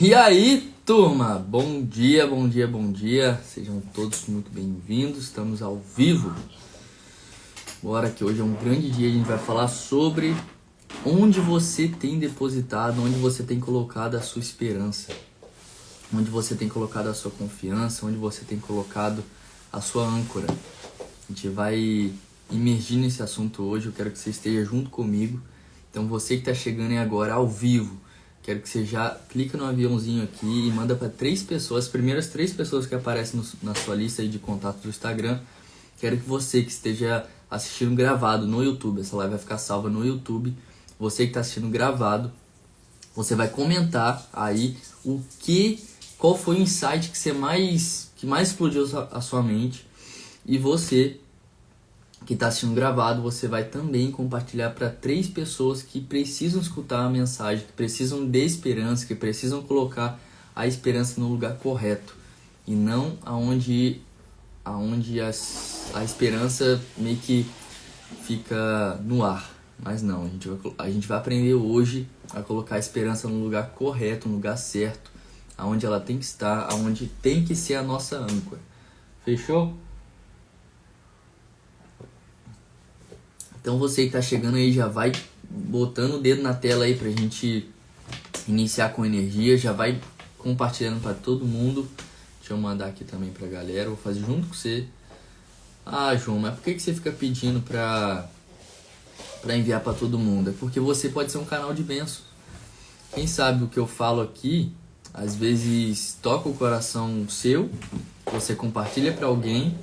E aí, turma? Bom dia, bom dia, bom dia. Sejam todos muito bem-vindos. Estamos ao vivo. Bora que hoje é um grande dia. A gente vai falar sobre onde você tem depositado, onde você tem colocado a sua esperança, onde você tem colocado a sua confiança, onde você tem colocado a sua âncora. A gente vai imergir nesse assunto hoje. Eu quero que você esteja junto comigo. Então você que está chegando aí agora ao vivo, quero que você já clica no aviãozinho aqui e manda para 3 pessoas, as primeiras 3 pessoas que aparecem na sua lista aí de contatos do Instagram. Quero que você que esteja assistindo gravado no YouTube, essa live vai ficar salva no YouTube. Você que está assistindo gravado, você vai comentar aí qual foi o insight que mais explodiu a sua mente. E você que está assistindo gravado, você vai também compartilhar para 3 pessoas que precisam escutar a mensagem, que precisam de esperança, que precisam colocar a esperança no lugar correto e não aonde a esperança meio que fica no ar. Mas não, a gente vai aprender hoje a colocar a esperança no lugar correto, no lugar certo, aonde ela tem que estar, aonde tem que ser a nossa âncora. Fechou? Então você que está chegando aí já vai botando o dedo na tela aí pra gente iniciar com energia, já vai compartilhando para todo mundo. Deixa eu mandar aqui também pra galera, vou fazer junto com você. Ah, João, mas por que você fica pedindo pra enviar para todo mundo? É porque você pode ser um canal de bênção. Quem sabe o que eu falo aqui, às vezes toca o coração seu, você compartilha para alguém.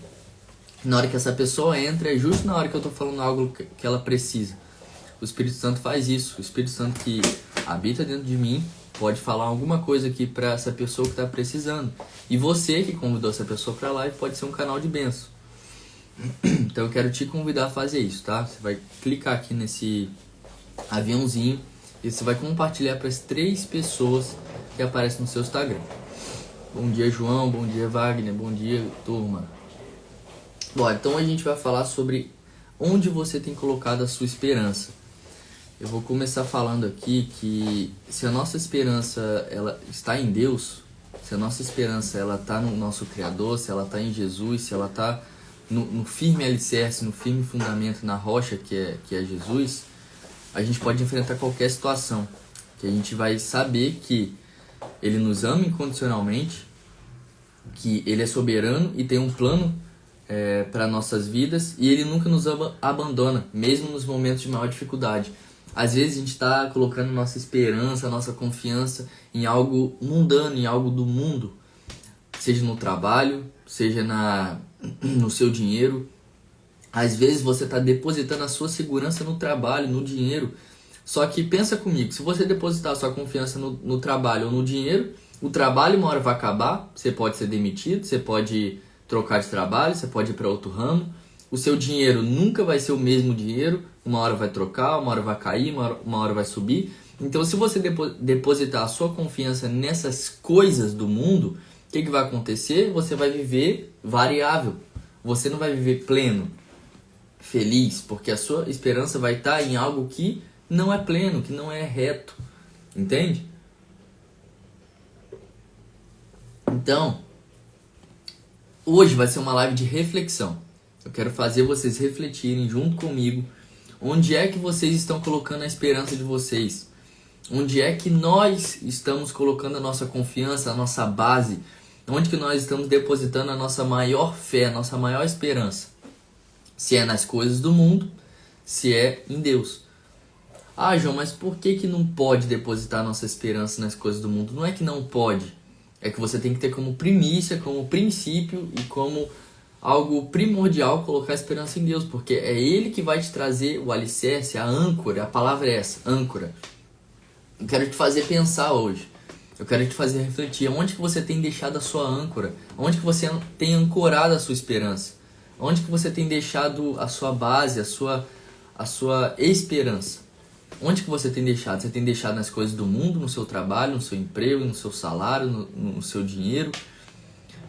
Na hora que essa pessoa entra, é justo na hora que eu tô falando algo que ela precisa. O Espírito Santo faz isso. O Espírito Santo que habita dentro de mim pode falar alguma coisa aqui para essa pessoa que está precisando. E você que convidou essa pessoa para lá pode ser um canal de bênção. Então eu quero te convidar a fazer isso, tá? Você vai clicar aqui nesse aviãozinho e você vai compartilhar para as 3 pessoas que aparecem no seu Instagram. Bom dia, João. Bom dia, Wagner. Bom dia, turma. Bom, então a gente vai falar sobre onde você tem colocado a sua esperança. Eu vou começar falando aqui que se a nossa esperança ela está em Deus, se a nossa esperança ela está no nosso Criador, se ela está em Jesus, se ela está no firme alicerce, no firme fundamento, na rocha que é Jesus, a gente pode enfrentar qualquer situação. Que a gente vai saber que Ele nos ama incondicionalmente, que Ele é soberano e tem um plano para nossas vidas, e Ele nunca nos abandona, mesmo nos momentos de maior dificuldade. Às vezes a gente está colocando nossa esperança, nossa confiança em algo mundano, em algo do mundo, seja no trabalho, seja no seu dinheiro. Às vezes você está depositando a sua segurança no trabalho, no dinheiro. Só que pensa comigo, se você depositar a sua confiança no trabalho ou no dinheiro, o trabalho uma hora vai acabar, você pode ser demitido, você pode trocar de trabalho, você pode ir para outro ramo. O seu dinheiro nunca vai ser o mesmo dinheiro, uma hora vai trocar, uma hora vai cair, uma hora vai subir. Então se você depositar a sua confiança nessas coisas do mundo, o que vai acontecer? Você vai viver variável, você não vai viver pleno, feliz, porque a sua esperança vai estar em algo que não é pleno, que não é reto, entende? Então, hoje vai ser uma live de reflexão. Eu quero fazer vocês refletirem junto comigo onde é que vocês estão colocando a esperança de vocês. Onde é que nós estamos colocando a nossa confiança, a nossa base. Onde que nós estamos depositando a nossa maior fé, a nossa maior esperança. Se é nas coisas do mundo, se é em Deus. Ah, João, mas por que não pode depositar a nossa esperança nas coisas do mundo? Não é que não pode. É que você tem que ter como primícia, como princípio e como algo primordial colocar a esperança em Deus, porque é Ele que vai te trazer o alicerce, a âncora, a palavra é essa, âncora. Eu quero te fazer pensar hoje, eu quero te fazer refletir, onde que você tem deixado a sua âncora, onde que você tem ancorado a sua esperança, onde que você tem deixado a sua base, a sua esperança. Onde que você tem deixado? Você tem deixado nas coisas do mundo, no seu trabalho, no seu emprego, no seu salário, no seu dinheiro?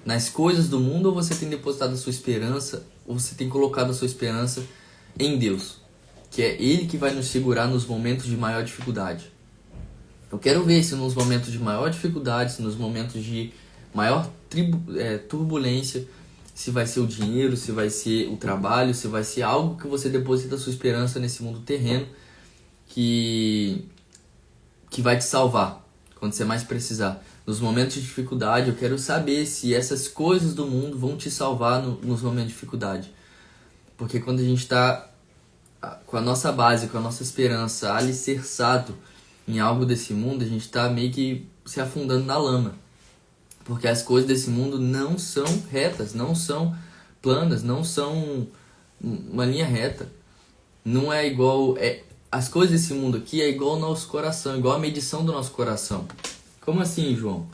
Nas coisas do mundo, ou você tem depositado a sua esperança, ou você tem colocado a sua esperança em Deus? Que é Ele que vai nos segurar nos momentos de maior dificuldade. Eu quero ver se nos momentos de maior dificuldade, se nos momentos de maior turbulência, se vai ser o dinheiro, se vai ser o trabalho, se vai ser algo que você deposita a sua esperança nesse mundo terreno que vai te salvar quando você mais precisar. Nos momentos de dificuldade, eu quero saber se essas coisas do mundo vão te salvar nos momentos de dificuldade. Porque quando a gente está com a nossa base, com a nossa esperança alicerçado em algo desse mundo, a gente está meio que se afundando na lama. Porque as coisas desse mundo não são retas, não são planas, não são uma linha reta. Não é igual... as coisas desse mundo aqui é igual ao nosso coração, igual a medição do nosso coração. Como assim, João?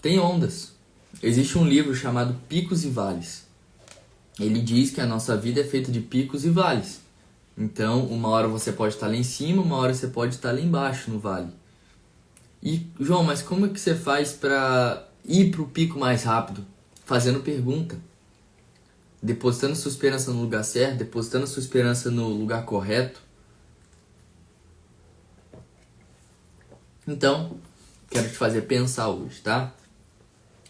Tem ondas. Existe um livro chamado Picos e Vales. Ele diz que a nossa vida é feita de picos e vales. Então, uma hora você pode estar lá em cima, uma hora você pode estar lá embaixo no vale. E, João, mas como é que você faz para ir para o pico mais rápido? Fazendo pergunta. Depositando sua esperança no lugar certo, depositando sua esperança no lugar correto. Então, quero te fazer pensar hoje, tá?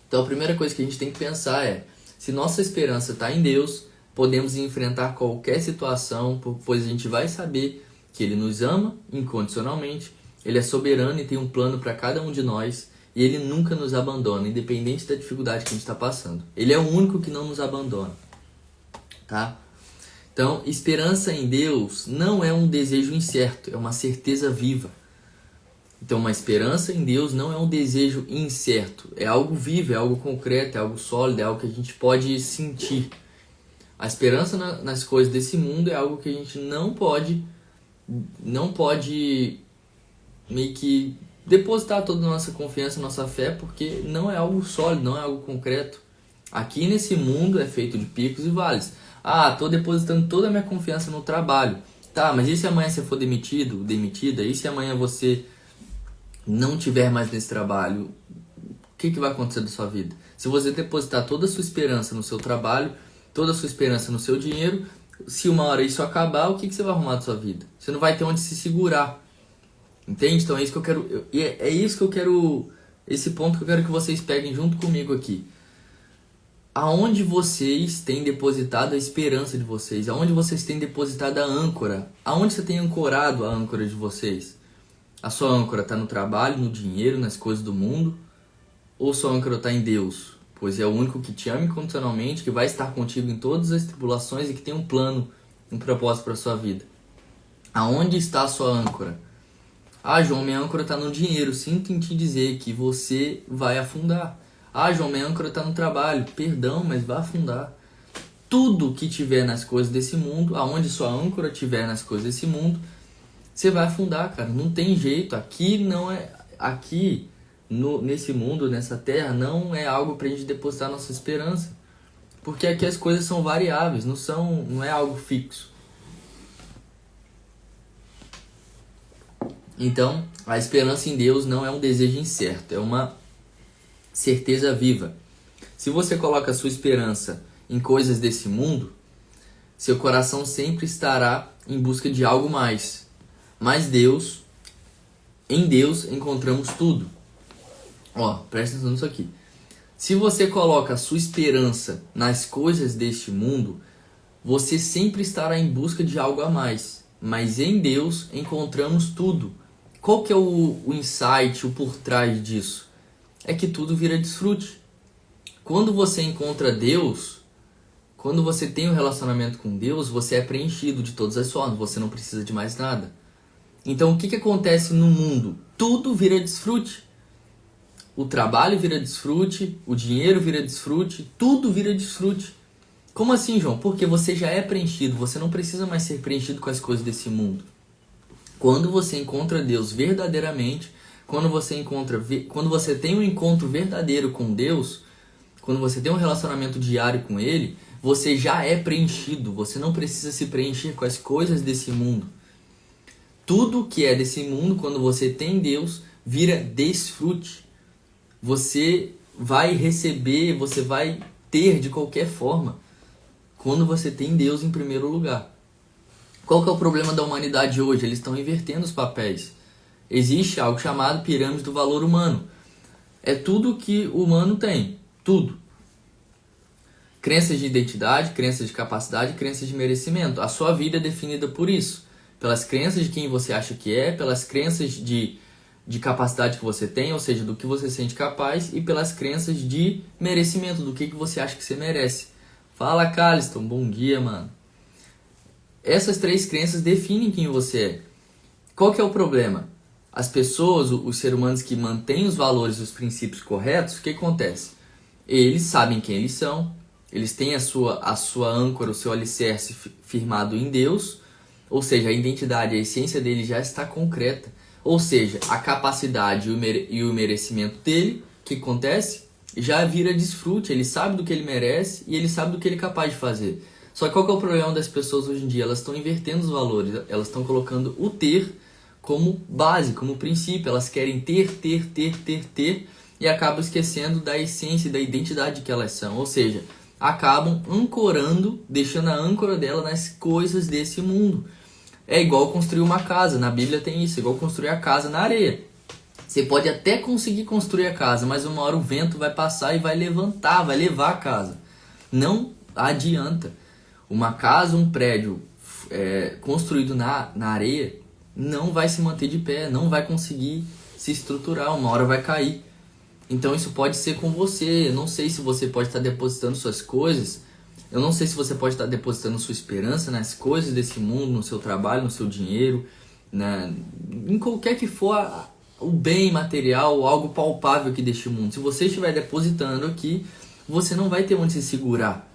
Então, a primeira coisa que a gente tem que pensar é: se nossa esperança está em Deus, podemos enfrentar qualquer situação, pois a gente vai saber que Ele nos ama incondicionalmente, Ele é soberano e tem um plano para cada um de nós, e Ele nunca nos abandona, independente da dificuldade que a gente está passando. Ele é o único que não nos abandona, tá? Então, esperança em Deus não é um desejo incerto, é uma certeza viva. Então, uma esperança em Deus não é um desejo incerto, é algo vivo, é algo concreto, é algo sólido, é algo que a gente pode sentir. A esperança nas coisas desse mundo é algo que a gente não pode meio que depositar toda a nossa confiança, nossa fé, porque não é algo sólido, não é algo concreto. Aqui nesse mundo é feito de picos e vales. Ah, estou depositando toda a minha confiança no trabalho. Tá, mas e se amanhã você for demitido, demitida? E se amanhã você não tiver mais nesse trabalho? O que vai acontecer da sua vida? Se você depositar toda a sua esperança no seu trabalho, toda a sua esperança no seu dinheiro, se uma hora isso acabar, o que você vai arrumar da sua vida? Você não vai ter onde se segurar. Entende? Então é isso que eu quero. É isso que eu quero. Esse ponto que eu quero que vocês peguem junto comigo aqui. Aonde vocês têm depositado a esperança de vocês? Aonde vocês têm depositado a âncora? Aonde você tem ancorado a âncora de vocês? A sua âncora está no trabalho, no dinheiro, nas coisas do mundo? Ou sua âncora está em Deus? Pois é o único que te ama incondicionalmente, que vai estar contigo em todas as tribulações e que tem um plano, um propósito para a sua vida. Aonde está a sua âncora? Ah, João, minha âncora está no dinheiro. Sinto em te dizer que você vai afundar. Ah, João, minha âncora está no trabalho. Perdão, mas vai afundar. Tudo que tiver nas coisas desse mundo, aonde sua âncora tiver nas coisas desse mundo, você vai afundar, cara. Não tem jeito. Aqui não é... Aqui, nesse mundo, nessa terra, não é algo pra gente depositar nossa esperança. Porque aqui as coisas são variáveis, não é algo fixo. Então, a esperança em Deus não é um desejo incerto, é uma certeza viva. Se você coloca a sua esperança em coisas desse mundo, seu coração sempre estará em busca de algo mais. Mas em Deus encontramos tudo. Ó, presta atenção nisso aqui. Se você coloca a sua esperança nas coisas deste mundo, você sempre estará em busca de algo a mais. Mas em Deus encontramos tudo. Qual que é o insight, o por trás disso? É que tudo vira desfrute. Quando você encontra Deus, quando você tem um relacionamento com Deus, você é preenchido de todas as formas, você não precisa de mais nada. Então o que acontece no mundo? Tudo vira desfrute. O trabalho vira desfrute, o dinheiro vira desfrute, tudo vira desfrute. Como assim, João? Porque você já é preenchido, você não precisa mais ser preenchido com as coisas desse mundo. Quando você encontra Deus verdadeiramente, quando você tem um encontro verdadeiro com Deus, quando você tem um relacionamento diário com Ele, você já é preenchido, você não precisa se preencher com as coisas desse mundo. Tudo que é desse mundo, quando você tem Deus, vira desfrute. Você vai receber, você vai ter de qualquer forma, quando você tem Deus em primeiro lugar. Qual que é o problema da humanidade hoje? Eles estão invertendo os papéis. Existe algo chamado pirâmide do valor humano. É tudo que o humano tem. Tudo. Crenças de identidade, crenças de capacidade, crenças de merecimento. A sua vida é definida por isso. Pelas crenças de quem você acha que é, pelas crenças de capacidade que você tem, ou seja, do que você se sente capaz, e pelas crenças de merecimento, do que você acha que você merece. Fala, Caliston, bom dia, mano. Essas 3 crenças definem quem você é. Qual que é o problema? As pessoas, os seres humanos que mantêm os valores e os princípios corretos, o que acontece? Eles sabem quem eles são, eles têm a sua âncora, o seu alicerce firmado em Deus, ou seja, a identidade, a essência dele já está concreta. Ou seja, a capacidade e o merecimento dele, o que acontece? Já vira desfrute, ele sabe do que ele merece e ele sabe do que ele é capaz de fazer. Só que qual que é o problema das pessoas hoje em dia? Elas estão invertendo os valores, elas estão colocando o ter como base, como princípio. Elas querem ter e acabam esquecendo da essência e da identidade que elas são. Ou seja, acabam ancorando, deixando a âncora dela nas coisas desse mundo. É igual construir uma casa, na Bíblia tem isso, é igual construir a casa na areia. Você pode até conseguir construir a casa, mas uma hora o vento vai passar e vai levantar, vai levar a casa. Não adianta. Uma casa, um prédio construído na areia não vai se manter de pé, não vai conseguir se estruturar, uma hora vai cair. Então isso pode ser com você. Eu não sei se você pode estar depositando suas coisas, eu não sei se você pode estar depositando sua esperança nas coisas desse mundo, no seu trabalho, no seu dinheiro, em qualquer que for o bem material, algo palpável aqui deste mundo. Se você estiver depositando aqui, você não vai ter onde se segurar.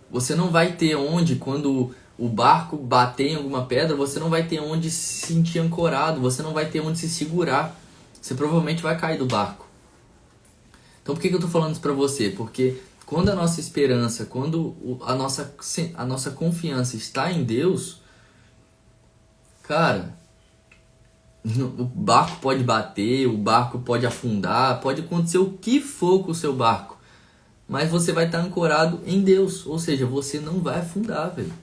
Você não vai ter onde, quando o barco bater em alguma pedra, você não vai ter onde se sentir ancorado, você não vai ter onde se segurar. Você provavelmente vai cair do barco. Então por que eu estou falando isso para você? Porque quando a nossa esperança, quando a nossa confiança está em Deus, cara, o barco pode bater, o barco pode afundar, pode acontecer o que for com o seu barco, mas você vai estar ancorado em Deus, ou seja, você não vai afundar, velho.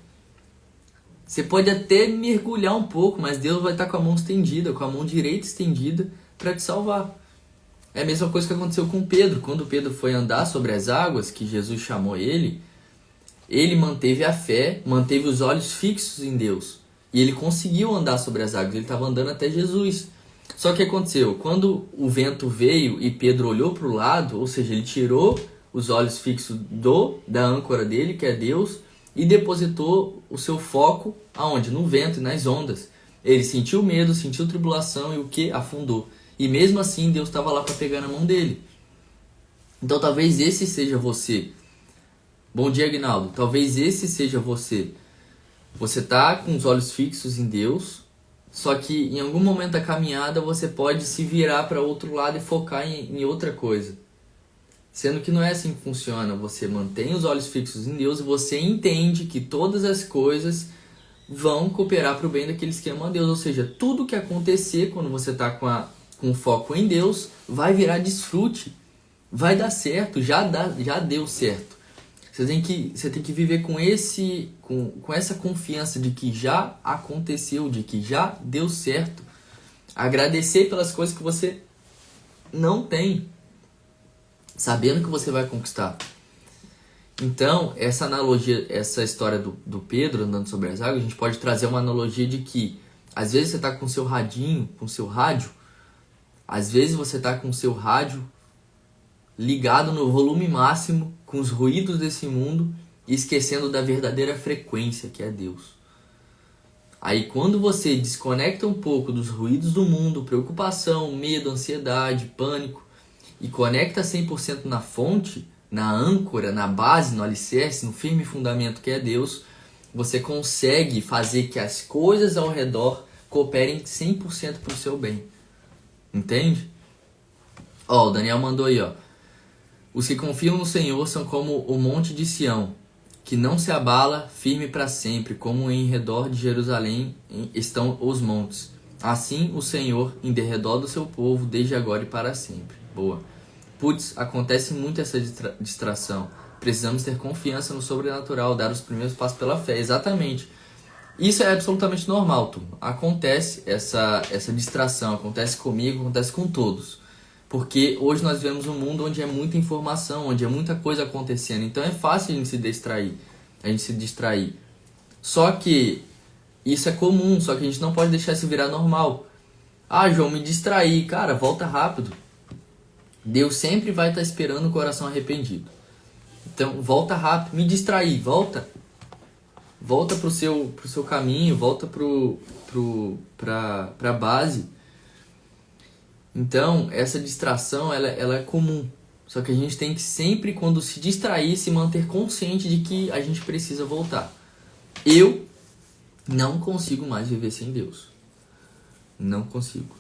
Você pode até mergulhar um pouco, mas Deus vai estar com a mão estendida, com a mão direita estendida para te salvar. É a mesma coisa que aconteceu com Pedro. Quando Pedro foi andar sobre as águas, que Jesus chamou ele manteve a fé, manteve os olhos fixos em Deus. E ele conseguiu andar sobre as águas, ele estava andando até Jesus. Só que aconteceu, quando o vento veio e Pedro olhou para o lado, ou seja, ele tirou os olhos fixos da âncora dele, que é Deus, e depositou o seu foco aonde? No vento e nas ondas. Ele sentiu medo, sentiu tribulação e o que? Afundou. E mesmo assim Deus estava lá para pegar na mão dele. Então talvez esse seja você. Bom dia, Aguinaldo. Talvez esse seja você. Você está com os olhos fixos em Deus, só que em algum momento da caminhada você pode se virar para outro lado e focar em outra coisa. Sendo que não é assim que funciona. Você mantém os olhos fixos em Deus e você entende que todas as coisas vão cooperar para o bem daqueles que amam a Deus. Ou seja, tudo que acontecer quando você está com foco em Deus vai virar desfrute. Vai dar certo, já deu certo. Você tem que viver com essa confiança de que já aconteceu, de que já deu certo. Agradecer pelas coisas que você não tem, sabendo que você vai conquistar. Então, essa analogia, essa história do Pedro andando sobre as águas, a gente pode trazer uma analogia de que às vezes você está com o seu radinho, com o seu rádio, às vezes você está com o seu rádio ligado no volume máximo, com os ruídos desse mundo, e esquecendo da verdadeira frequência, que é Deus. Aí quando você desconecta um pouco dos ruídos do mundo, preocupação, medo, ansiedade, pânico, e conecta 100% na fonte, na âncora, na base, no alicerce, no firme fundamento que é Deus, você consegue fazer que as coisas ao redor cooperem 100% para o seu bem. Entende? O Daniel mandou aí, Os que confiam no Senhor são como o monte de Sião, que não se abala, firme para sempre, como em redor de Jerusalém estão os montes. Assim o Senhor em derredor do seu povo, desde agora e para sempre. Boa. Putz, acontece muito essa distração. Precisamos ter confiança no sobrenatural, dar os primeiros passos pela fé. Exatamente. Isso é absolutamente normal, turma. Acontece essa distração, acontece comigo, acontece com todos. Porque hoje nós vivemos um mundo onde é muita informação, onde é muita coisa acontecendo. Então é fácil a gente se distrair, Só que isso é comum, só que a gente não pode deixar isso virar normal. Ah, João, me distraí. Cara, volta rápido. Deus sempre vai estar esperando o coração arrependido. Então, volta rápido. Me distraí, volta. Volta pro seu caminho, volta pra base. Então, essa distração, ela é comum. Só que a gente tem que sempre, quando se distrair, se manter consciente de que a gente precisa voltar. Eu não consigo mais viver sem Deus. Não consigo.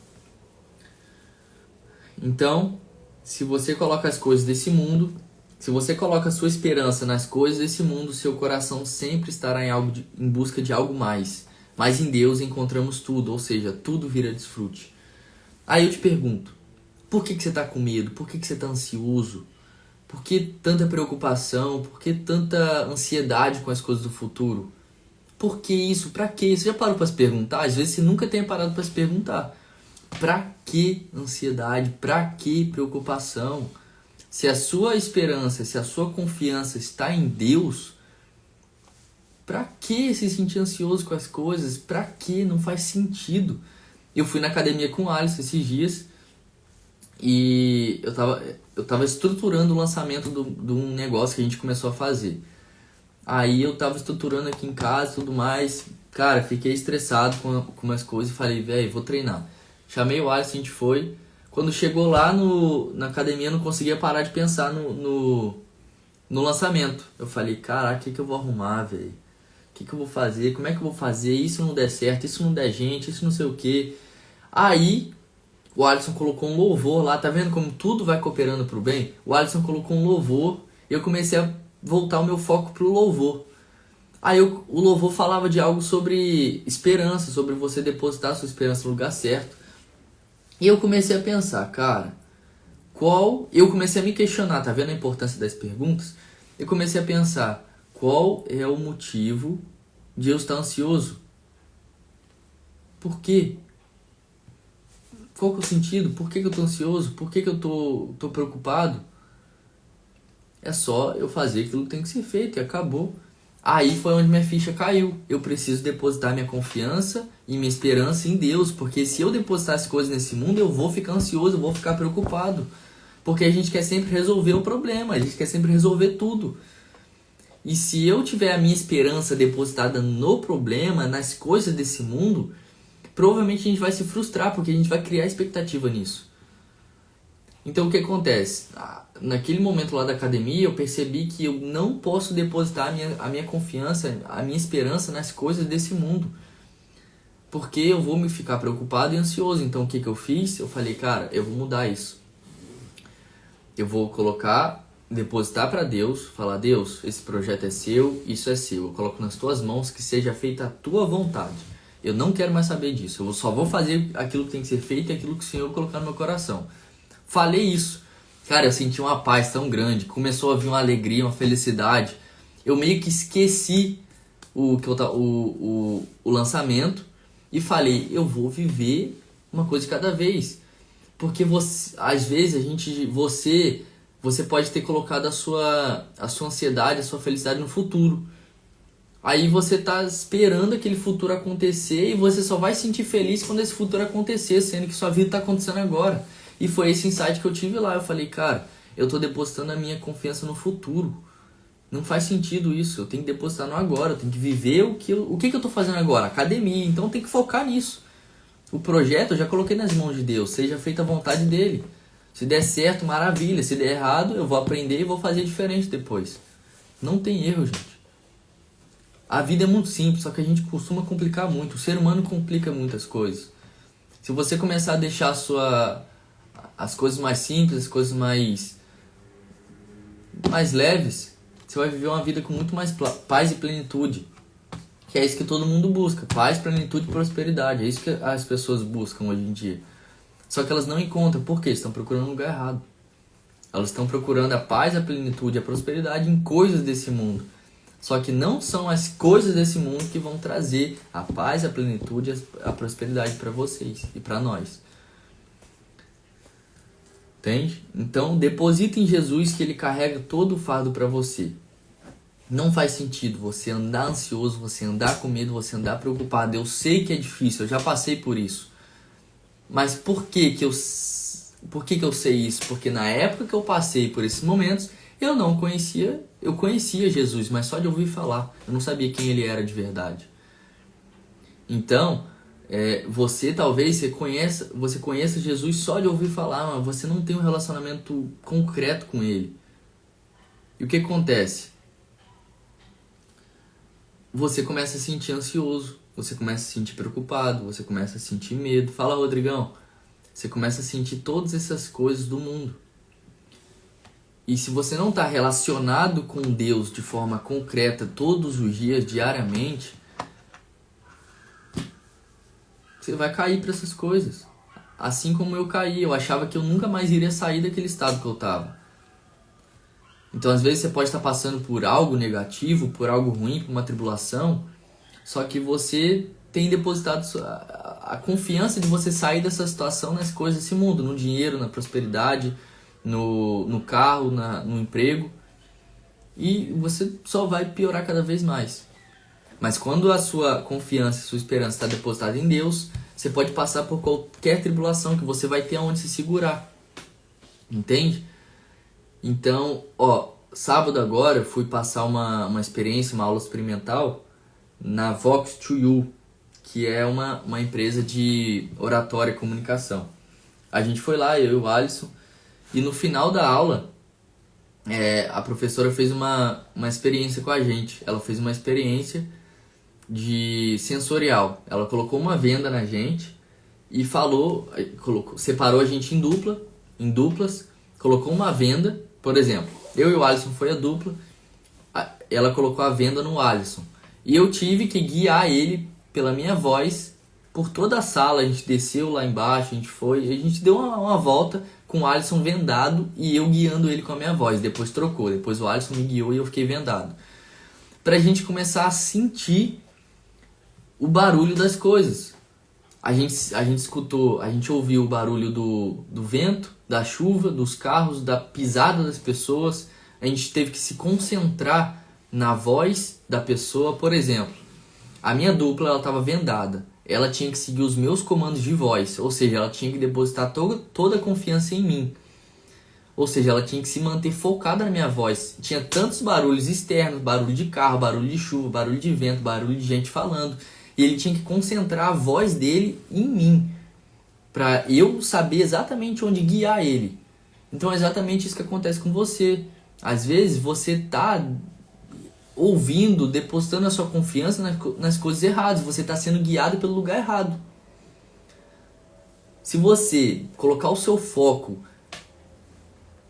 Então, se você coloca as coisas desse mundo, se você coloca a sua esperança nas coisas desse mundo, seu coração sempre estará em busca de algo mais. Mas em Deus encontramos tudo, ou seja, tudo vira desfrute. Aí eu te pergunto, por que você está com medo? Por que você está ansioso? Por que tanta preocupação? Por que tanta ansiedade com as coisas do futuro? Por que isso? Pra que? Você já parou para se perguntar? Às vezes você nunca tem parado para se perguntar. Pra que ansiedade? Pra que preocupação? Se a sua esperança, se a sua confiança está em Deus, pra que se sentir ansioso com as coisas? Pra que? Não faz sentido. Eu fui na academia com o Alisson esses dias e eu tava estruturando o lançamento de um negócio que a gente começou a fazer. Aí eu tava estruturando aqui em casa e tudo mais. Cara, fiquei estressado com umas coisas e falei, velho, vou treinar. Chamei o Alisson, a gente foi. Quando chegou lá na academia, eu não conseguia parar de pensar no lançamento. Eu falei, caraca, o que eu vou arrumar, velho? O que eu vou fazer? Como é que eu vou fazer? Isso não der certo, isso não der gente, isso não sei o que. Aí, o Alisson colocou um louvor lá, tá vendo como tudo vai cooperando pro bem? O Alisson colocou um louvor e eu comecei a voltar o meu foco pro louvor. Aí o louvor falava de algo sobre esperança, sobre você depositar sua esperança no lugar certo. E eu comecei a pensar, cara, eu comecei a me questionar, tá vendo a importância das perguntas? Eu comecei a pensar, qual é o motivo de eu estar ansioso? Por quê? Qual que é o sentido? Por que eu tô ansioso? Por que eu tô preocupado? É só eu fazer aquilo que tem que ser feito e acabou. Aí foi onde minha ficha caiu. Eu preciso depositar minha confiança e minha esperança em Deus, porque se eu depositar as coisas nesse mundo, eu vou ficar ansioso, eu vou ficar preocupado. Porque a gente quer sempre resolver o problema, a gente quer sempre resolver tudo. E se eu tiver a minha esperança depositada no problema, nas coisas desse mundo, provavelmente a gente vai se frustrar, porque a gente vai criar expectativa nisso. Então o que acontece? Naquele momento lá da academia, eu percebi que eu não posso depositar a minha confiança, a minha esperança nas coisas desse mundo. Porque eu vou me ficar preocupado e ansioso. Então o que eu fiz? Eu falei, cara, eu vou mudar isso. Eu vou depositar para Deus, falar, Deus, esse projeto é seu, isso é seu. Eu coloco nas tuas mãos, que seja feita a tua vontade. Eu não quero mais saber disso. Eu só vou fazer aquilo que tem que ser feito e aquilo que o Senhor colocar no meu coração. Falei isso. Cara, eu senti uma paz tão grande. Começou a vir uma alegria, uma felicidade. Eu meio que esqueci o lançamento e falei, eu vou viver uma coisa de cada vez. Porque às vezes você pode ter colocado a sua ansiedade, a sua felicidade no futuro. Aí você tá esperando aquele futuro acontecer e você só vai se sentir feliz quando esse futuro acontecer, sendo que sua vida tá acontecendo agora. E foi esse insight que eu tive lá. Eu falei, cara, eu tô depositando a minha confiança no futuro. Não faz sentido isso. Eu tenho que depositar no agora. Eu tenho que viver o que eu tô fazendo agora? Academia. Então eu tenho que focar nisso. O projeto eu já coloquei nas mãos de Deus. Seja feita a vontade dele. Se der certo, maravilha. Se der errado, eu vou aprender e vou fazer diferente depois. Não tem erro, gente. A vida é muito simples, só que a gente costuma complicar muito. O ser humano complica muitas coisas. Se você começar a deixar as coisas mais simples, as coisas mais leves, você vai viver uma vida com muito mais paz e plenitude. Que é isso que todo mundo busca. Paz, plenitude e prosperidade. É isso que as pessoas buscam hoje em dia. Só que elas não encontram. Por quê? Estão procurando um lugar errado. Elas estão procurando a paz, a plenitude e a prosperidade em coisas desse mundo. Só que não são as coisas desse mundo que vão trazer a paz, a plenitude, a prosperidade para vocês e para nós. Entende? Então, deposita em Jesus que ele carrega todo o fardo para você. Não faz sentido você andar ansioso, você andar com medo, você andar preocupado. Eu sei que é difícil, eu já passei por isso. Mas por que que eu sei isso? Porque na época que eu passei por esses momentos, eu não conhecia, eu conhecia Jesus, mas só de ouvir falar. Eu não sabia quem ele era de verdade. Então, você talvez você conheça Jesus só de ouvir falar, mas você não tem um relacionamento concreto com ele. E o que acontece? Você começa a se sentir ansioso, você começa a se sentir preocupado, você começa a sentir medo. Fala, Rodrigão. Você começa a sentir todas essas coisas do mundo. E se você não está relacionado com Deus de forma concreta todos os dias, diariamente, você vai cair para essas coisas. Assim como eu caí, eu achava que eu nunca mais iria sair daquele estado que eu estava. Então, às vezes, você pode estar passando por algo negativo, por algo ruim, por uma tribulação, só que você tem depositado a confiança de você sair dessa situação nas coisas desse mundo, no dinheiro, na prosperidade, no carro, no emprego, e você só vai piorar cada vez mais. Mas quando a sua confiança, a sua esperança está depositada em Deus, você pode passar por qualquer tribulação que você vai ter aonde se segurar. Entende? Então, sábado agora eu fui passar uma experiência, uma aula experimental na Vox2U, que é uma empresa de oratória e comunicação. A gente foi lá, eu e o Alisson, e no final da aula, a professora fez uma experiência com a gente. Ela fez uma experiência de sensorial. Ela colocou uma venda na gente e separou a gente em duplas, colocou uma venda, por exemplo, eu e o Alisson foi a dupla, ela colocou a venda no Alisson. E eu tive que guiar ele pela minha voz por toda a sala. A gente desceu lá embaixo, a gente deu uma volta com o Alisson vendado e eu guiando ele com a minha voz. Depois trocou, depois o Alisson me guiou e eu fiquei vendado. Pra gente começar a sentir o barulho das coisas. A gente ouviu o barulho do vento, da chuva, dos carros, da pisada das pessoas. A gente teve que se concentrar na voz da pessoa. Por exemplo, a minha dupla, ela estava vendada. Ela tinha que seguir os meus comandos de voz, ou seja, ela tinha que depositar toda a confiança em mim. Ou seja, ela tinha que se manter focada na minha voz. Tinha tantos barulhos externos, barulho de carro, barulho de chuva, barulho de vento, barulho de gente falando. E ele tinha que concentrar a voz dele em mim, para eu saber exatamente onde guiar ele. Então é exatamente isso que acontece com você. Às vezes você está ouvindo, depositando a sua confiança nas coisas erradas. Você está sendo guiado pelo lugar errado. Se você colocar o seu foco,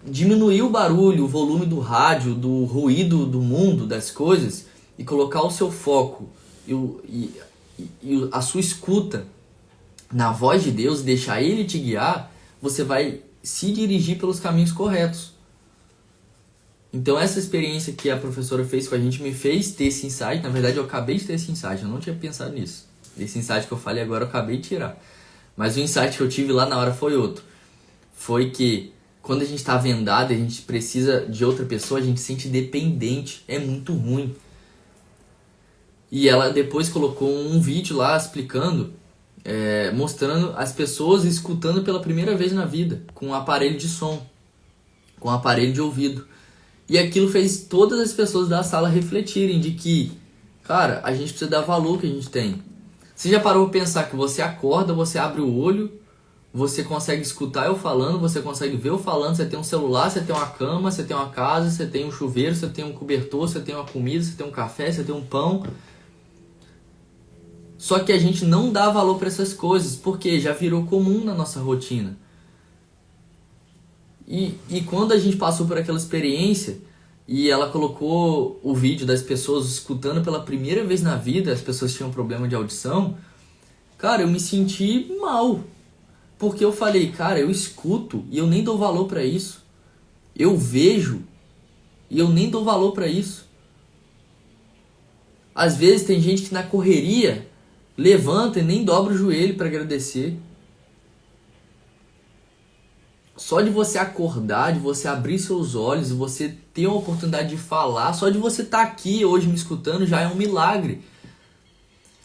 diminuir o barulho, o volume do rádio, do ruído do mundo, das coisas, e colocar o seu foco e a sua escuta na voz de Deus, deixar Ele te guiar, você vai se dirigir pelos caminhos corretos. Então essa experiência que a professora fez com a gente me fez ter esse insight. Na verdade eu acabei de ter esse insight, eu não tinha pensado nisso. Esse insight que eu falei agora eu acabei de tirar. Mas o insight que eu tive lá na hora foi outro. Foi que quando a gente está vendado, a gente precisa de outra pessoa, a gente se sente dependente. É muito ruim. E ela depois colocou um vídeo lá explicando, mostrando as pessoas escutando pela primeira vez na vida, com um aparelho de som, com um aparelho de ouvido. E aquilo fez todas as pessoas da sala refletirem de que, cara, a gente precisa dar valor que a gente tem. Você já parou para pensar que você acorda, você abre o olho, você consegue escutar eu falando, você consegue ver eu falando, você tem um celular, você tem uma cama, você tem uma casa, você tem um chuveiro, você tem um cobertor, você tem uma comida, você tem um café, você tem um pão. Só que a gente não dá valor para essas coisas, porque já virou comum na nossa rotina. E quando a gente passou por aquela experiência e ela colocou o vídeo das pessoas escutando pela primeira vez na vida, as pessoas tinham problema de audição, cara, eu me senti mal. Porque eu falei, cara, eu escuto e eu nem dou valor para isso. Eu vejo e eu nem dou valor para isso. Às vezes tem gente que na correria levanta e nem dobra o joelho para agradecer. Só de você acordar, de você abrir seus olhos, de você ter a oportunidade de falar, só de você estar aqui hoje me escutando já é um milagre.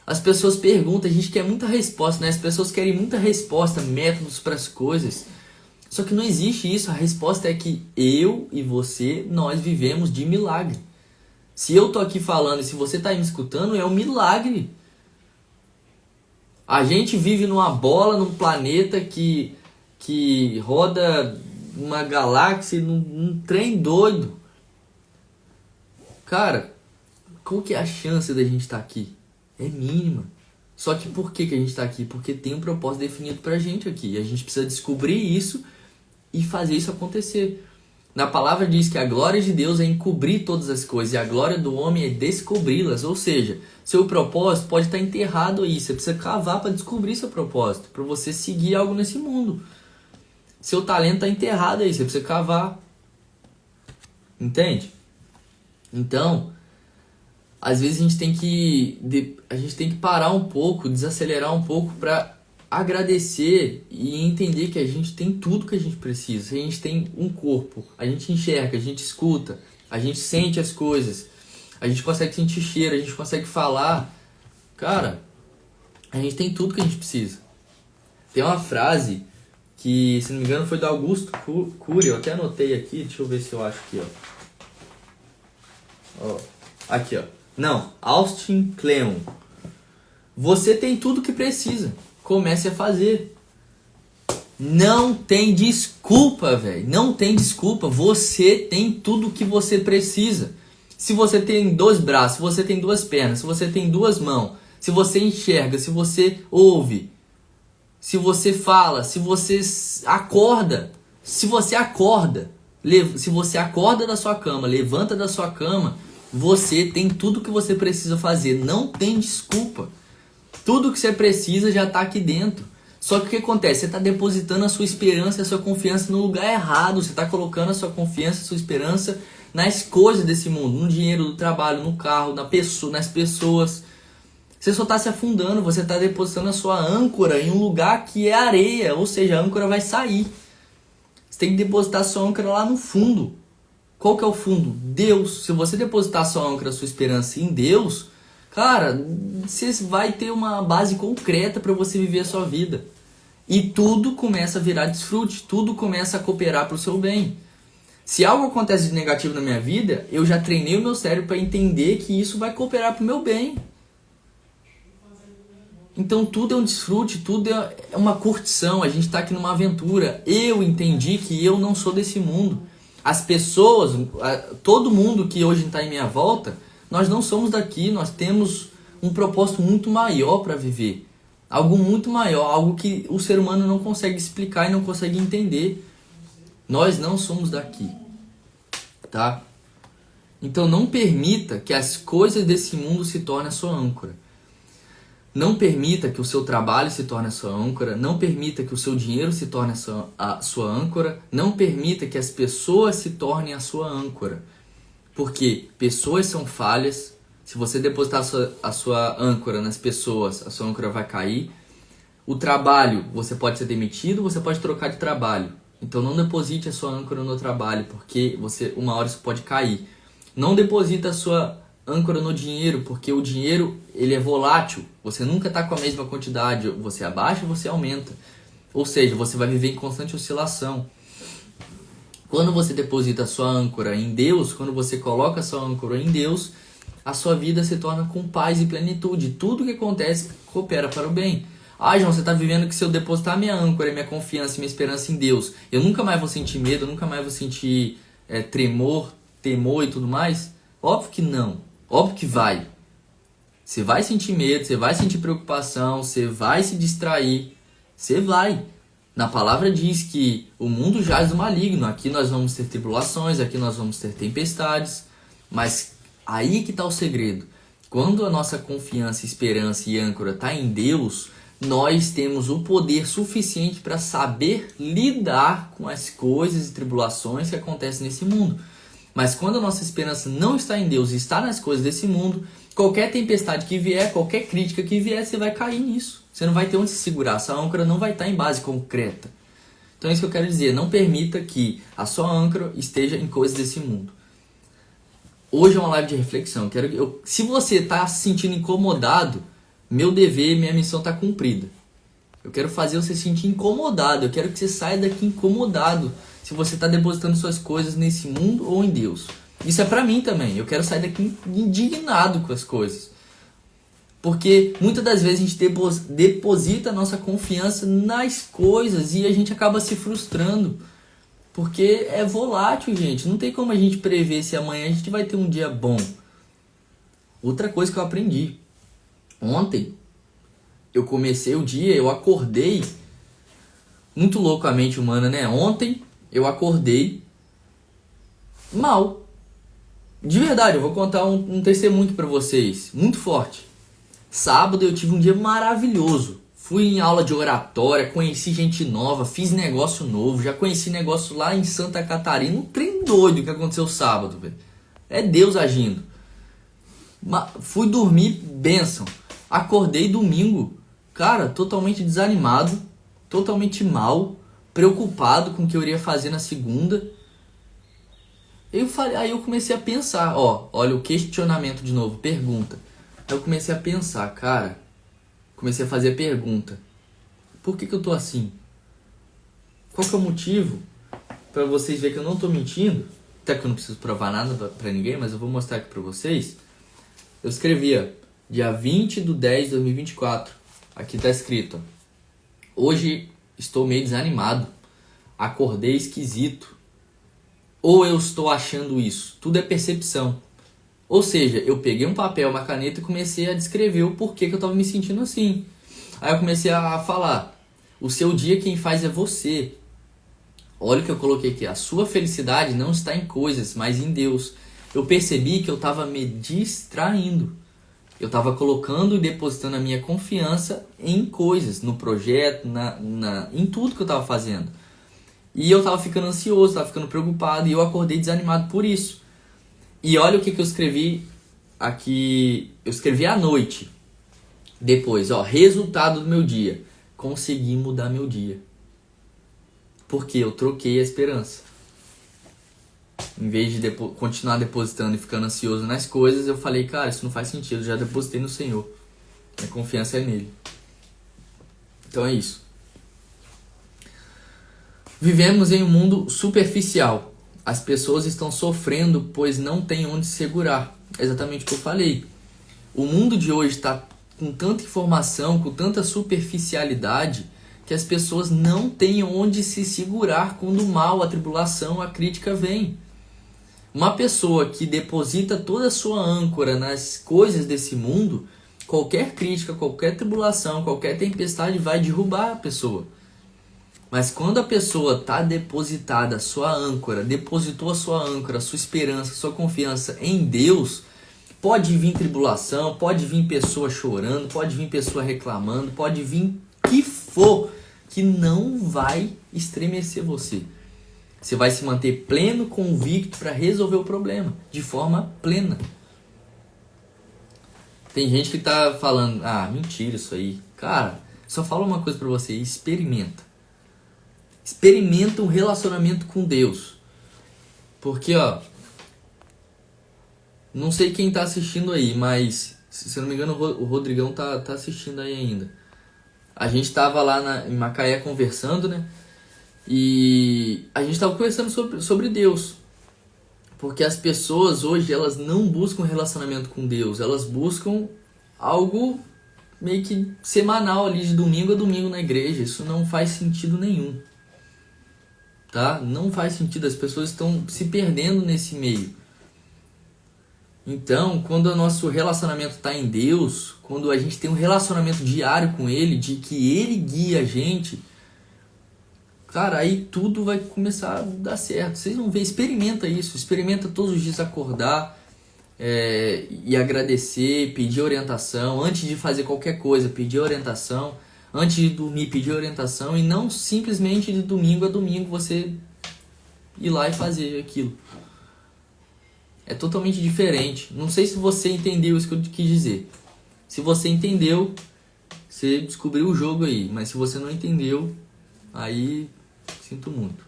As pessoas perguntam, a gente quer muita resposta, né? As pessoas querem muita resposta, métodos para as coisas. Só que não existe isso. A resposta é que eu e você, nós vivemos de milagre. Se eu tô aqui falando e se você tá me escutando, é um milagre. A gente vive numa bola, num planeta que roda uma galáxia, num trem doido. Cara, qual que é a chance da gente estar aqui? É mínima. Só que por que a gente está aqui? Porque tem um propósito definido pra gente aqui. E a gente precisa descobrir isso e fazer isso acontecer. Na palavra diz que a glória de Deus é encobrir todas as coisas e a glória do homem é descobri-las. Ou seja, seu propósito pode estar enterrado aí. Você precisa cavar para descobrir seu propósito, para você seguir algo nesse mundo. Seu talento está enterrado aí, você precisa cavar. Entende? Então, às vezes a gente tem que parar um pouco, desacelerar um pouco para agradecer e entender que a gente tem tudo que a gente precisa. A gente tem um corpo, a gente enxerga, a gente escuta, a gente sente as coisas, a gente consegue sentir cheiro, a gente consegue falar. Cara, a gente tem tudo que a gente precisa. Tem uma frase que, se não me engano, foi do Augusto Cury, eu até anotei aqui, deixa eu ver se eu acho aqui, ó. Aqui, ó. Não, Austin Kleon. Você tem tudo que precisa. Comece a fazer. Não tem desculpa, velho. Não tem desculpa. Você tem tudo que você precisa. Se você tem 2 braços, se você tem 2 pernas, se você tem 2 mãos, se você enxerga, se você ouve, se você fala, se você acorda, se você acorda da sua cama, levanta da sua cama, você tem tudo que você precisa fazer. Não tem desculpa. Tudo que você precisa já está aqui dentro. Só que o que acontece? Você está depositando a sua esperança e a sua confiança no lugar errado. Você está colocando a sua confiança, a sua esperança nas coisas desse mundo. No dinheiro, no trabalho, no carro, nas pessoas. Você só está se afundando. Você está depositando a sua âncora em um lugar que é areia. Ou seja, a âncora vai sair. Você tem que depositar a sua âncora lá no fundo. Qual que é o fundo? Deus. Se você depositar a sua âncora, a sua esperança em Deus, cara, você vai ter uma base concreta para você viver a sua vida. E tudo começa a virar desfrute, tudo começa a cooperar para o seu bem. Se algo acontece de negativo na minha vida, eu já treinei o meu cérebro para entender que isso vai cooperar para o meu bem. Então tudo é um desfrute, tudo é uma curtição, a gente está aqui numa aventura. Eu entendi que eu não sou desse mundo. As pessoas, todo mundo que hoje está em minha volta, nós não somos daqui, nós temos um propósito muito maior para viver. Algo muito maior, algo que o ser humano não consegue explicar e não consegue entender. Nós não somos daqui, tá? Então não permita que as coisas desse mundo se tornem a sua âncora. Não permita que o seu trabalho se torne a sua âncora. Não permita que o seu dinheiro se torne a sua âncora. Não permita que as pessoas se tornem a sua âncora. Porque pessoas são falhas. Se você depositar a sua âncora nas pessoas, a sua âncora vai cair. O trabalho, você pode ser demitido, você pode trocar de trabalho. Então não deposite a sua âncora no trabalho, porque uma hora isso pode cair. Não deposite a sua âncora no dinheiro, porque o dinheiro ele é volátil. Você nunca está com a mesma quantidade. Você abaixa, você aumenta. Ou seja, você vai viver em constante oscilação. Quando você deposita a sua âncora em Deus, quando você coloca a sua âncora em Deus, a sua vida se torna com paz e plenitude. Tudo que acontece coopera para o bem. Ah, João, você está vivendo que se eu depositar minha âncora, minha confiança e minha esperança em Deus, eu nunca mais vou sentir medo, eu nunca mais vou sentir temor e tudo mais? Óbvio que não. Óbvio que vai. Você vai sentir medo, você vai sentir preocupação, você vai se distrair. Você vai. Na palavra diz que o mundo jaz do maligno. Aqui nós vamos ter tribulações, aqui nós vamos ter tempestades. Mas aí que está o segredo. Quando a nossa confiança, esperança e âncora está em Deus, nós temos o poder suficiente para saber lidar com as coisas e tribulações que acontecem nesse mundo. Mas quando a nossa esperança não está em Deus e está nas coisas desse mundo, qualquer tempestade que vier, qualquer crítica que vier, você vai cair nisso. Você não vai ter onde se segurar, sua âncora não vai estar em base concreta. Então é isso que eu quero dizer, não permita que a sua âncora esteja em coisas desse mundo. Hoje é uma live de reflexão. Se você está se sentindo incomodado, meu dever, minha missão está cumprida. Eu quero fazer você se sentir incomodado. Eu quero que você saia daqui incomodado se você está depositando suas coisas nesse mundo ou em Deus. Isso é pra mim também. Eu quero sair daqui indignado com as coisas. Porque muitas das vezes a gente deposita a nossa confiança nas coisas e a gente acaba se frustrando. Porque é volátil, gente. Não tem como a gente prever se amanhã a gente vai ter um dia bom. Outra coisa que eu aprendi. Ontem eu comecei o dia, eu acordei. Muito louco a mente humana, né? Ontem eu acordei mal. De verdade, eu vou contar um testemunho pra vocês. Muito forte. Sábado eu tive um dia maravilhoso. Fui em aula de oratória, conheci gente nova, fiz negócio novo, já conheci negócio lá em Santa Catarina. Um trem doido que aconteceu sábado, velho. É Deus agindo. Fui dormir, bênção. Acordei domingo, cara, totalmente desanimado, totalmente mal, preocupado com o que eu iria fazer na segunda. Aí eu comecei a pensar, olha o questionamento de novo, pergunta. Aí eu comecei a pensar, cara, comecei a fazer a pergunta. Por que eu tô assim? Qual que é o motivo? Pra vocês verem que eu não tô mentindo. Até que eu não preciso provar nada pra ninguém, mas eu vou mostrar aqui pra vocês. Eu escrevia, dia 20/10/2024. Aqui tá escrito, hoje estou meio desanimado. Acordei esquisito. Ou eu estou achando isso? Tudo é percepção. Ou seja, eu peguei um papel, uma caneta e comecei a descrever o porquê que eu estava me sentindo assim. Aí eu comecei a falar, o seu dia quem faz é você. Olha o que eu coloquei aqui, a sua felicidade não está em coisas, mas em Deus. Eu percebi que eu estava me distraindo. Eu estava colocando e depositando a minha confiança em coisas, no projeto, em tudo que eu estava fazendo. E eu estava ficando ansioso, estava ficando preocupado e eu acordei desanimado por isso. E olha o que eu escrevi aqui. Eu escrevi à noite. Depois, resultado do meu dia. Consegui mudar meu dia. Porque eu troquei a esperança. Em vez de continuar depositando e ficando ansioso nas coisas, eu falei, cara, isso não faz sentido. Eu já depositei no Senhor. Minha confiança é nele. Então é isso. Vivemos em um mundo superficial. As pessoas estão sofrendo, pois não tem onde segurar. É exatamente o que eu falei. O mundo de hoje está com tanta informação, com tanta superficialidade, que as pessoas não têm onde se segurar quando o mal, a tribulação, a crítica vem. Uma pessoa que deposita toda a sua âncora nas coisas desse mundo, qualquer crítica, qualquer tribulação, qualquer tempestade vai derrubar a pessoa. Mas quando a pessoa está depositada, sua âncora, depositou a sua âncora, a sua esperança, a sua confiança em Deus, pode vir tribulação, pode vir pessoa chorando, pode vir pessoa reclamando, pode vir o que for, que não vai estremecer você. Você vai se manter pleno, convicto para resolver o problema, de forma plena. Tem gente que tá falando, mentira isso aí. Cara, só falo uma coisa para você, experimenta. Experimenta um relacionamento com Deus. Porque, não sei quem tá assistindo aí, mas, se eu não me engano, o Rodrigão tá assistindo aí ainda. A gente tava lá em Macaé conversando, né? E a gente tava conversando sobre Deus. Porque as pessoas hoje, elas não buscam relacionamento com Deus. Elas buscam algo meio que semanal ali, de domingo a domingo na igreja. Isso não faz sentido nenhum. Tá? Não faz sentido. As pessoas estão se perdendo nesse meio. Então, quando o nosso relacionamento está em Deus, quando a gente tem um relacionamento diário com Ele, de que Ele guia a gente, cara, aí tudo vai começar a dar certo. Vocês vão ver, experimenta isso. Experimenta todos os dias acordar e agradecer, pedir orientação. Antes de fazer qualquer coisa, pedir orientação. Antes de dormir, pedir orientação. E não simplesmente de domingo a domingo você ir lá e fazer aquilo. É totalmente diferente. Não sei se você entendeu isso que eu quis dizer. Se você entendeu, você descobriu o jogo aí. Mas se você não entendeu, aí sinto muito.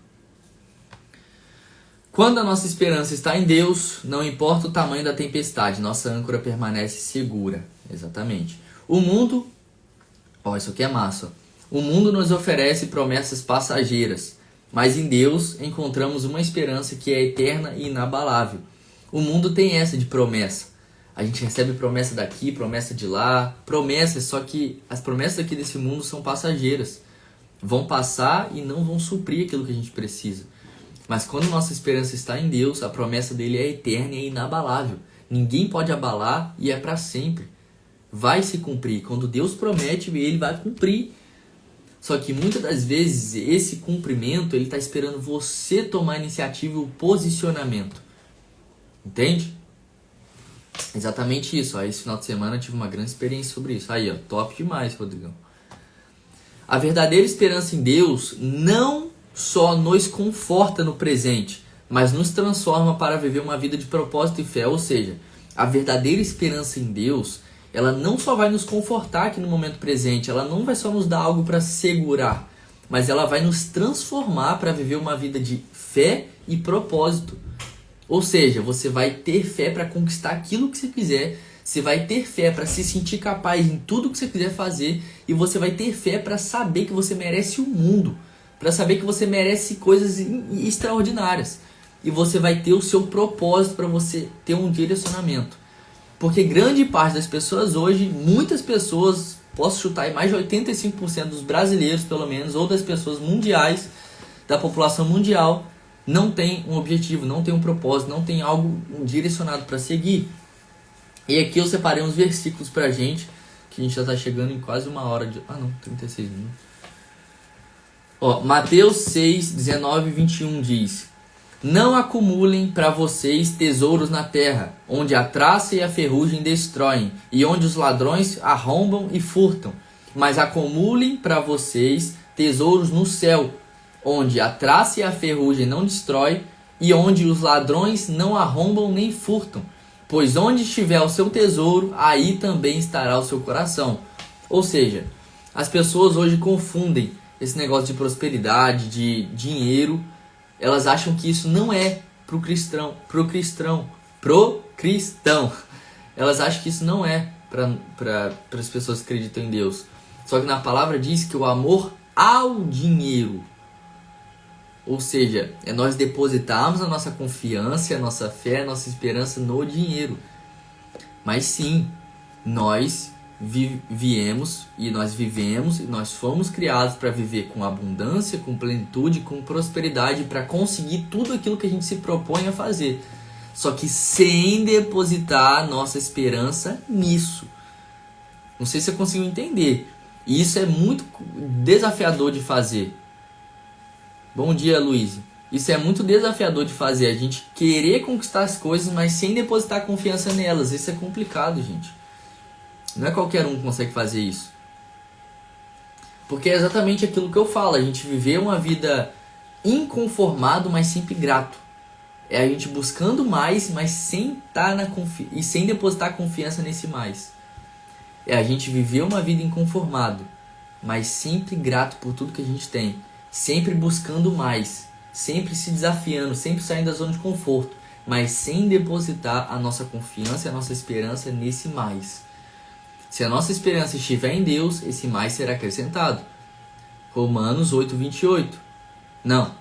Quando a nossa esperança está em Deus, não importa o tamanho da tempestade, nossa âncora permanece segura. Exatamente. O mundo... isso aqui é massa. O mundo nos oferece promessas passageiras, mas em Deus encontramos uma esperança que é eterna e inabalável. O mundo tem essa de promessa. A gente recebe promessa daqui, promessa de lá, promessas, só que as promessas aqui desse mundo são passageiras. Vão passar e não vão suprir aquilo que a gente precisa. Mas quando nossa esperança está em Deus, a promessa dele é eterna e inabalável. Ninguém pode abalar e é para sempre. Vai se cumprir. Quando Deus promete, ele vai cumprir. Só que muitas das vezes esse cumprimento, ele está esperando você tomar a iniciativa e o posicionamento. Entende? Exatamente isso. Esse final de semana eu tive uma grande experiência sobre isso. Aí, top demais, Rodrigão. A verdadeira esperança em Deus não só nos conforta no presente, mas nos transforma para viver uma vida de propósito e fé. Ou seja, a verdadeira esperança em Deus, ela não só vai nos confortar aqui no momento presente, ela não vai só nos dar algo para segurar, mas ela vai nos transformar para viver uma vida de fé e propósito. Ou seja, você vai ter fé para conquistar aquilo que você quiser, você vai ter fé para se sentir capaz em tudo que você quiser fazer, e você vai ter fé para saber que você merece o mundo, para saber que você merece coisas extraordinárias. E você vai ter o seu propósito para você ter um direcionamento. Porque grande parte das pessoas hoje, muitas pessoas, posso chutar aí mais de 85% dos brasileiros pelo menos, ou das pessoas mundiais, da população mundial, não tem um objetivo, não tem um propósito, não tem algo direcionado para seguir. E aqui eu separei uns versículos pra gente, que a gente já está chegando em quase uma hora de... 36 minutos. Mateus 6, 19 e 21 diz: Não acumulem para vocês tesouros na terra, onde a traça e a ferrugem destroem, e onde os ladrões arrombam e furtam. Mas acumulem para vocês tesouros no céu, onde a traça e a ferrugem não destrói, e onde os ladrões não arrombam nem furtam. Pois onde estiver o seu tesouro, aí também estará o seu coração. Ou seja, as pessoas hoje confundem esse negócio de prosperidade, de dinheiro. Elas acham que isso não é pro cristão. Elas acham que isso não é para as pessoas que acreditam em Deus. Só que na palavra diz que o amor ao dinheiro, ou seja, é nós depositarmos a nossa confiança, a nossa fé, a nossa esperança no dinheiro. Mas sim, nós viemos e nós vivemos e nós fomos criados para viver com abundância, com plenitude, com prosperidade, para conseguir tudo aquilo que a gente se propõe a fazer. Só que sem depositar nossa esperança nisso. Não sei se você conseguiu entender. E isso é muito desafiador de fazer. Bom dia, Luiz. Isso é muito desafiador de fazer. A gente querer conquistar as coisas, mas sem depositar confiança nelas. Isso é complicado, gente. Não é qualquer um que consegue fazer isso. Porque é exatamente aquilo que eu falo. A gente viver uma vida inconformado, mas sempre grato. É a gente buscando mais, mas sem estar e sem depositar confiança nesse mais. É a gente viver uma vida inconformado, mas sempre grato por tudo que a gente tem. Sempre buscando mais. Sempre se desafiando, sempre saindo da zona de conforto. Mas sem depositar a nossa confiança e a nossa esperança nesse mais. Se a nossa esperança estiver em Deus, esse mais será acrescentado. Romanos 8, 28. Não.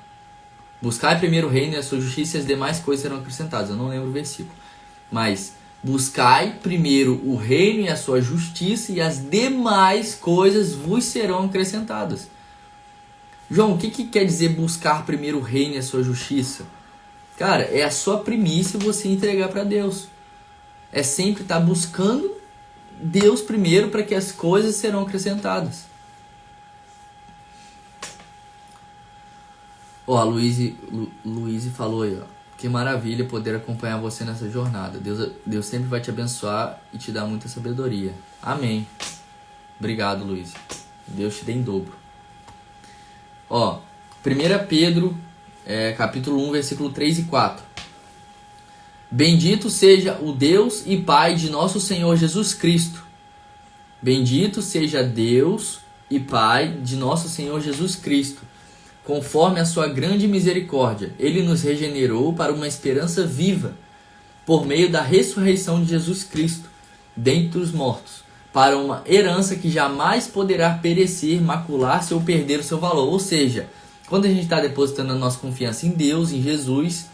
Buscai primeiro o reino e a sua justiça e as demais coisas serão acrescentadas. Eu não lembro o versículo. Mas buscai primeiro o reino e a sua justiça e as demais coisas vos serão acrescentadas. João, o que quer dizer buscar primeiro o reino e a sua justiça? Cara, é a sua primícia você entregar para Deus. É sempre estar buscando Deus primeiro para que as coisas serão acrescentadas. A Luíse falou aí, que maravilha poder acompanhar você nessa jornada. Deus sempre vai te abençoar e te dar muita sabedoria. Amém. Obrigado, Luíse. Deus te dê em dobro. 1 Pedro, capítulo 1, versículo 3 e 4. Bendito seja o Deus e Pai de nosso Senhor Jesus Cristo. Bendito seja Deus e Pai de nosso Senhor Jesus Cristo. Conforme a sua grande misericórdia, Ele nos regenerou para uma esperança viva, por meio da ressurreição de Jesus Cristo, dentre os mortos, para uma herança que jamais poderá perecer, macular-se ou perder o seu valor. Ou seja, quando a gente está depositando a nossa confiança em Deus, em Jesus,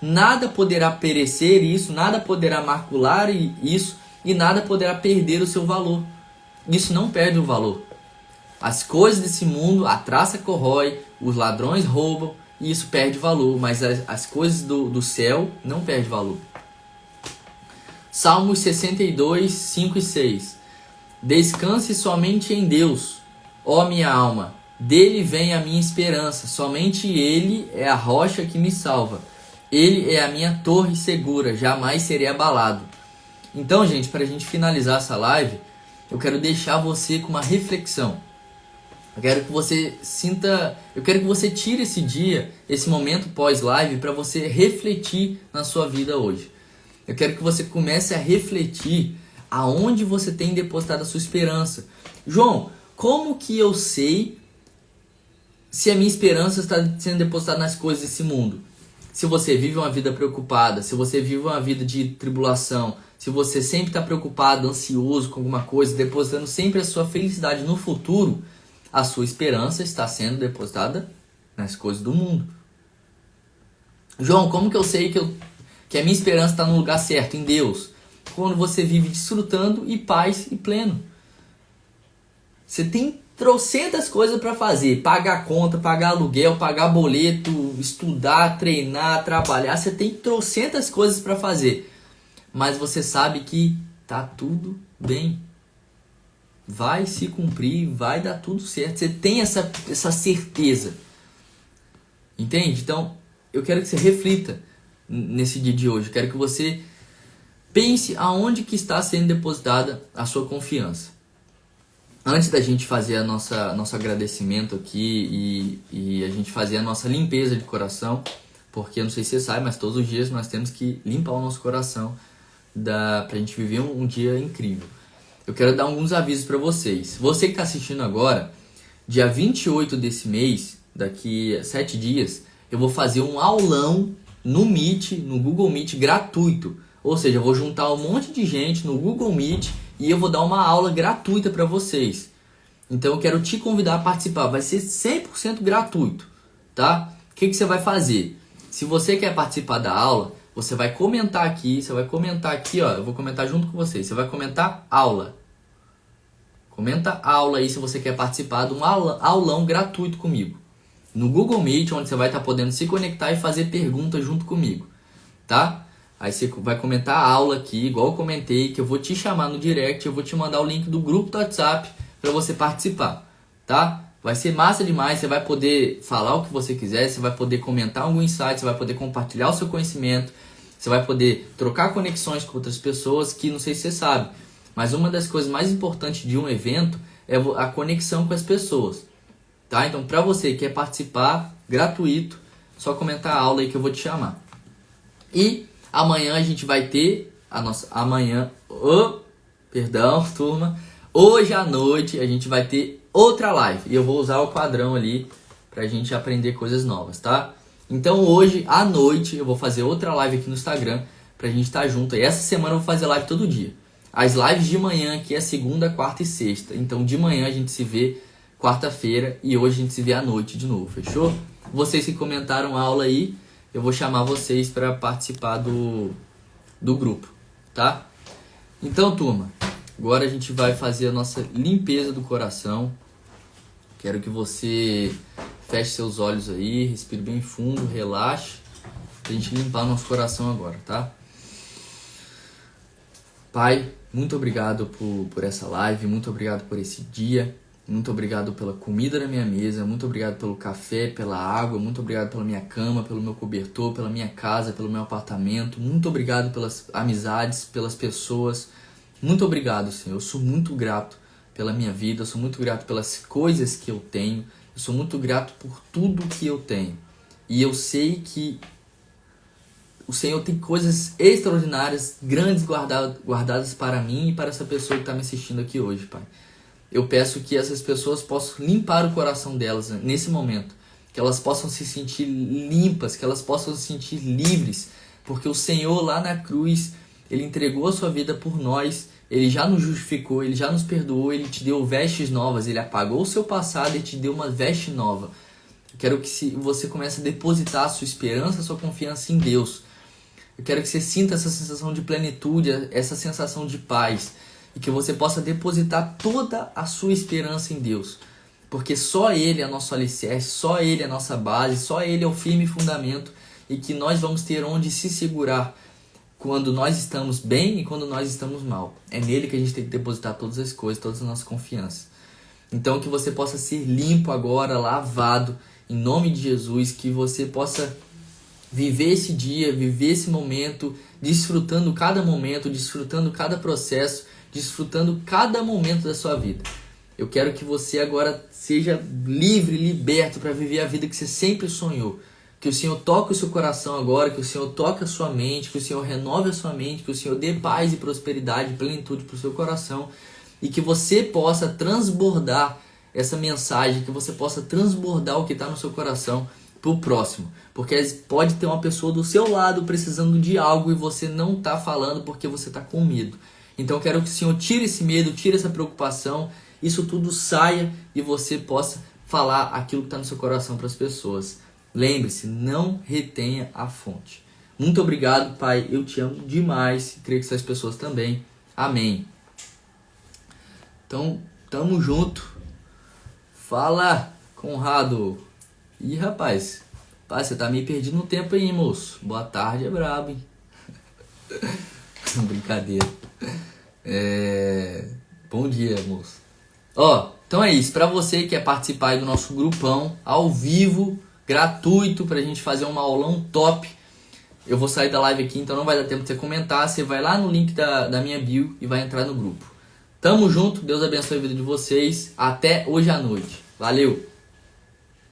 nada poderá perecer isso, nada poderá macular isso e nada poderá perder o seu valor. Isso não perde o valor. As coisas desse mundo, a traça corrói, os ladrões roubam e isso perde valor, mas as coisas do céu não perdem valor. Salmos 62, 5 e 6. Descanse somente em Deus, ó minha alma, dele vem a minha esperança, somente ele é a rocha que me salva. Ele é a minha torre segura, jamais serei abalado. Então, gente, para a gente finalizar essa live, eu quero deixar você com uma reflexão. Eu quero que você tire esse dia, esse momento pós-live, para você refletir na sua vida hoje. Eu quero que você comece a refletir aonde você tem depositado a sua esperança. João, como que eu sei se a minha esperança está sendo depositada nas coisas desse mundo? Se você vive uma vida preocupada, se você vive uma vida de tribulação, se você sempre está preocupado, ansioso com alguma coisa, depositando sempre a sua felicidade no futuro, a sua esperança está sendo depositada nas coisas do mundo. João, como que eu sei que a minha esperança está no lugar certo, em Deus? Quando você vive desfrutando e paz e pleno. Você tem trocentas coisas para fazer. Pagar conta, pagar aluguel, pagar boleto, estudar, treinar, trabalhar. Você tem trocentas coisas para fazer. Mas você sabe que tá tudo bem. Vai se cumprir, vai dar tudo certo. Você tem essa certeza. Entende? Então, eu quero que você reflita nesse dia de hoje. Eu quero que você pense aonde que está sendo depositada a sua confiança. Antes da gente fazer nosso agradecimento aqui e a gente fazer a nossa limpeza de coração, porque eu não sei se você sabe, mas todos os dias nós temos que limpar o nosso coração pra gente viver um dia incrível. Eu quero dar alguns avisos para vocês. Você que está assistindo agora, dia 28 desse mês, daqui a 7 dias, eu vou fazer um aulão no Meet, no Google Meet gratuito. Ou seja, eu vou juntar um monte de gente no Google Meet e eu vou dar uma aula gratuita para vocês. Então eu quero te convidar a participar. Vai ser 100% gratuito, tá? O que você vai fazer? Se você quer participar da aula, você vai comentar aqui. Você vai comentar aqui, ó. Eu vou comentar junto com vocês. Você vai comentar aula. Comenta aula aí se você quer participar de um aulão gratuito comigo. No Google Meet, onde você vai estar podendo se conectar e fazer perguntas junto comigo, tá? Aí você vai comentar a aula aqui, igual eu comentei, que eu vou te chamar no direct, eu vou te mandar o link do grupo do WhatsApp para você participar, tá? Vai ser massa demais, você vai poder falar o que você quiser, você vai poder comentar algum insight, você vai poder compartilhar o seu conhecimento, você vai poder trocar conexões com outras pessoas que não sei se você sabe, mas uma das coisas mais importantes de um evento é a conexão com as pessoas, tá? Então, para você que quer participar, gratuito, só comentar a aula aí que eu vou te chamar. E amanhã a gente vai ter a nossa... turma. Hoje à noite a gente vai ter outra live. E eu vou usar o quadrão ali pra gente aprender coisas novas, tá? Então hoje à noite eu vou fazer outra live aqui no Instagram pra gente estar junto. E essa semana eu vou fazer live todo dia. As lives de manhã aqui é segunda, quarta e sexta. Então de manhã a gente se vê quarta-feira e hoje a gente se vê à noite de novo, fechou? Vocês que comentaram a aula aí, eu vou chamar vocês para participar do grupo, tá? Então, turma, agora a gente vai fazer a nossa limpeza do coração. Quero que você feche seus olhos aí, respire bem fundo, relaxe, pra gente limpar nosso coração agora, tá? Pai, muito obrigado por essa live, muito obrigado por esse dia. Muito obrigado pela comida na minha mesa, muito obrigado pelo café, pela água, muito obrigado pela minha cama, pelo meu cobertor, pela minha casa, pelo meu apartamento. Muito obrigado pelas amizades, pelas pessoas. Muito obrigado, Senhor. Eu sou muito grato pela minha vida, eu sou muito grato pelas coisas que eu tenho, eu sou muito grato por tudo que eu tenho. E eu sei que o Senhor tem coisas extraordinárias, grandes guardadas para mim e para essa pessoa que está me assistindo aqui hoje, Pai. Eu peço que essas pessoas possam limpar o coração delas nesse momento, que elas possam se sentir limpas, que elas possam se sentir livres, porque o Senhor lá na cruz, Ele entregou a sua vida por nós, Ele já nos justificou, Ele já nos perdoou, Ele te deu vestes novas, Ele apagou o seu passado e te deu uma veste nova. Eu quero que você comece a depositar a sua esperança, a sua confiança em Deus. Eu quero que você sinta essa sensação de plenitude, essa sensação de paz, e que você possa depositar toda a sua esperança em Deus. Porque só Ele é nosso alicerce, só Ele é nossa base, só Ele é o firme fundamento, e que nós vamos ter onde se segurar quando nós estamos bem e quando nós estamos mal. É nele que a gente tem que depositar todas as coisas, todas as nossas confianças. Então que você possa ser limpo agora, lavado, em nome de Jesus, que você possa viver esse dia, viver esse momento, desfrutando cada momento, desfrutando cada processo, desfrutando cada momento da sua vida. Eu quero que você agora seja livre, liberto para viver a vida que você sempre sonhou. Que o Senhor toque o seu coração agora, que o Senhor toque a sua mente, que o Senhor renove a sua mente, que o Senhor dê paz e prosperidade, plenitude para o seu coração e que você possa transbordar essa mensagem, que você possa transbordar o que está no seu coração para o próximo. Porque pode ter uma pessoa do seu lado precisando de algo e você não está falando porque você está com medo. Então eu quero que o Senhor tire esse medo, tire essa preocupação, isso tudo saia e você possa falar aquilo que está no seu coração para as pessoas. Lembre-se, não retenha a fonte. Muito obrigado, Pai. Eu te amo demais. Creio que essas pessoas também. Amém. Então, tamo junto. Fala, Conrado. Ih, rapaz. Pai, você tá meio perdido no tempo aí, moço. Boa tarde, é brabo, hein? Brincadeira. Bom dia, moço. Então é isso. Pra você que quer participar aí do nosso grupão, ao vivo, gratuito, pra gente fazer uma aulão top. Eu vou sair da live aqui, então não vai dar tempo de você comentar. Você vai lá no link da minha bio e vai entrar no grupo. Tamo junto, Deus abençoe a vida de vocês. Até hoje à noite. Valeu!